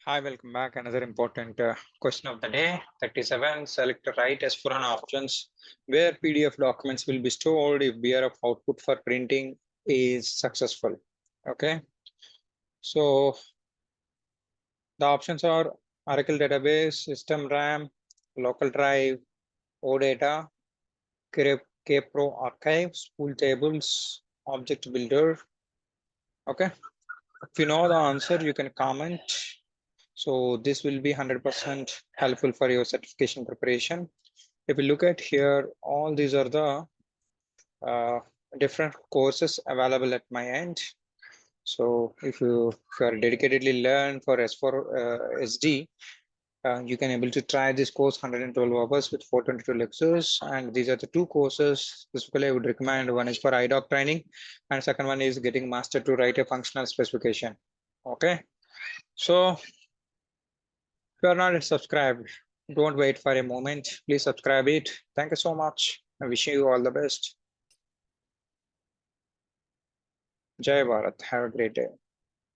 Hi, welcome back. Another important question of the day. 37. Select the right S4 HANA options where PDF documents will be stored if BRF output for printing is successful. Okay. So the options are Oracle database, system RAM, local drive, OData, KPro archives, pool tables, object builder. Okay. If you know the answer, you can comment. So this will be 100% helpful for your certification preparation. If you look at here, all these are the different courses available at my end. So if you are dedicatedly learn for S4 SD, you can able to try this course 112 hours with 422 lectures. And these are the two courses. Specifically, I would recommend one is for idoc training and second one is getting master to write a functional specification. Okay. So if you are not subscribed, don't wait for a moment. Please subscribe it. Thank you so much. I wish you all the best. Jai Bharat. Have a great day.